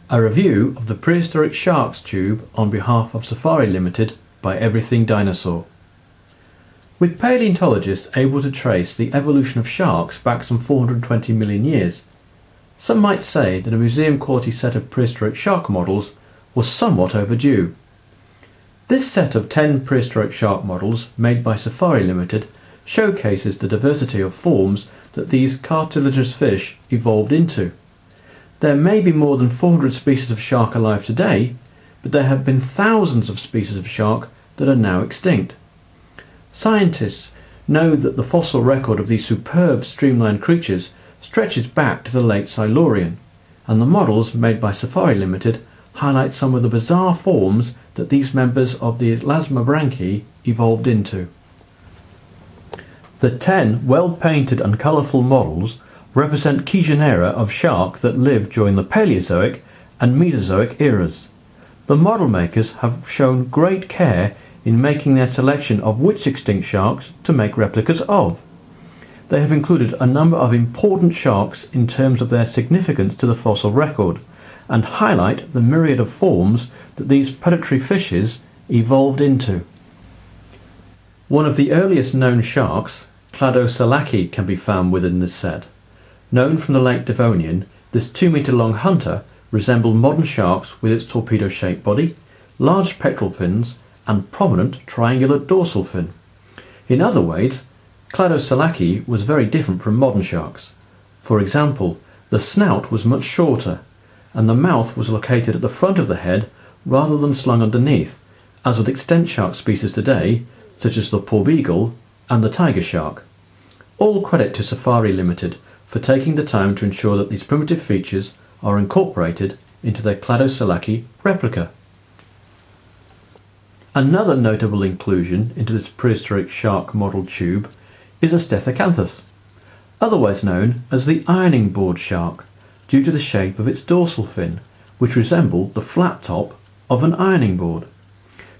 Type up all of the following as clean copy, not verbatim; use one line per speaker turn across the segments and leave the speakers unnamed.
A review of the Prehistoric Sharks Tube on behalf of Safari Limited by Everything Dinosaur. With paleontologists able to trace the evolution of sharks back some 420 million years, some might say that a museum quality set of prehistoric shark models was somewhat overdue. This set of 10 prehistoric shark models made by Safari Limited showcases the diversity of forms that these cartilaginous fish evolved into. There may be more than 400 species of shark alive today, but there have been thousands of species of shark that are now extinct. Scientists know that the fossil record of these superb streamlined creatures stretches back to the late Silurian, and the models made by Safari Limited highlight some of the bizarre forms that these members of the elasmobranchi evolved into. The 10 well-painted and colourful models represent key genera of shark that lived during the Paleozoic and Mesozoic eras. The model makers have shown great care in making their selection of which extinct sharks to make replicas of. They have included a number of important sharks in terms of their significance to the fossil record, and highlight the myriad of forms that these predatory fishes evolved into. One of the earliest known sharks, Glados alaki, can be found within this set. Known from the late Devonian, this 2-metre-long hunter resembled modern sharks with its torpedo-shaped body, large pectoral fins, and prominent triangular dorsal fin. In other ways, Glados alaki was very different from modern sharks. For example, the snout was much shorter, and the mouth was located at the front of the head rather than slung underneath, as with extant shark species today, such as the porbeagle and the tiger shark. All credit to Safari Limited for taking the time to ensure that these primitive features are incorporated into their Glados alaki replica. Another notable inclusion into this prehistoric shark model tube is a Anthis, otherwise known as the ironing board shark, due to the shape of its dorsal fin, which resembled the flat top of an ironing board.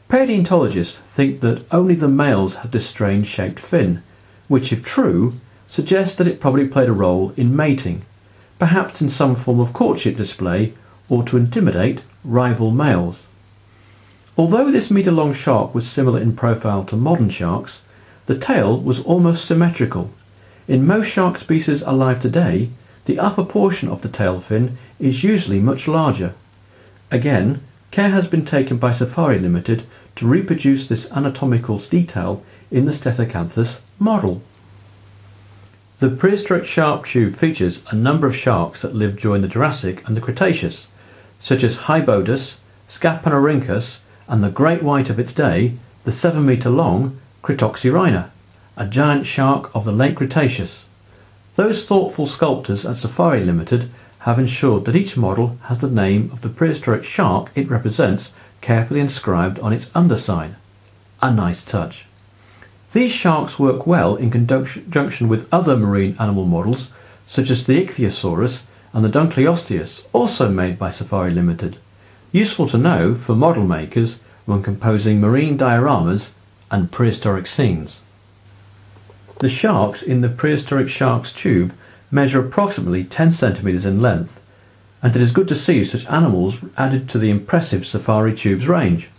Paleontologists think that only the males had this strange shaped fin, which, if true, suggests that it probably played a role in mating, perhaps in some form of courtship display or to intimidate rival males. Although this metre-long shark was similar in profile to modern sharks, the tail was almost symmetrical. In most shark species alive today, the upper portion of the tail fin is usually much larger. Again, care has been taken by Safari Limited to reproduce this anatomical detail in the Anthis model. The prehistoric shark tube features a number of sharks that lived during the Jurassic and the Cretaceous, such as Hybodus, Scapanorhynchus, and the great white of its day, the 7-metre-long Cretoxyrhina, a giant shark of the late Cretaceous. Those thoughtful sculptors at Safari Limited have ensured that each model has the name of the prehistoric shark it represents carefully inscribed on its underside. A nice touch. These sharks work well in conjunction with other marine animal models such as the Ichthyosaurus and the Dunkleosteus, also made by Safari Limited. Useful to know for model makers when composing marine dioramas and prehistoric scenes. The sharks in the prehistoric sharks tube measure approximately 10 centimetres in length, and it is good to see such animals added to the impressive Safari tube's range.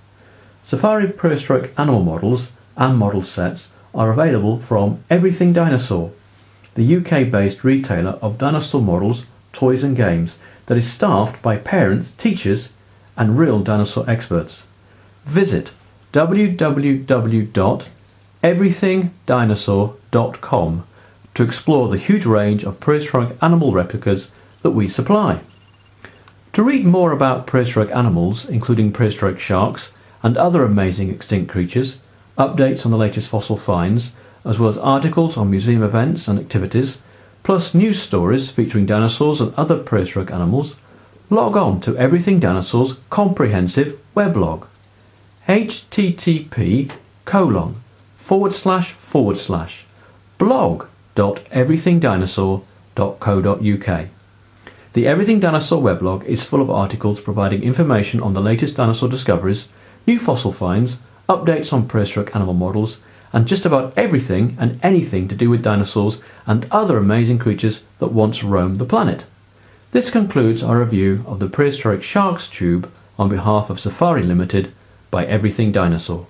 Safari prehistoric animal models and model sets are available from Everything Dinosaur, the UK-based retailer of dinosaur models, toys and games that is staffed by parents, teachers and real dinosaur experts. Visit www.everythingdinosaur.com to explore the huge range of prehistoric animal replicas that we supply. To read more about prehistoric animals, including prehistoric sharks and other amazing extinct creatures, updates on the latest fossil finds, as well as articles on museum events and activities, plus news stories featuring dinosaurs and other prehistoric animals, log on to Everything Dinosaur's comprehensive weblog. http://blog.everythingdinosaur.co.uk. The Everything Dinosaur weblog is full of articles providing information on the latest dinosaur discoveries, new fossil finds, updates on prehistoric animal models, and just about everything and anything to do with dinosaurs and other amazing creatures that once roamed the planet. This concludes our review of the Prehistoric Sharks Tube on behalf of Safari Limited by Everything Dinosaur.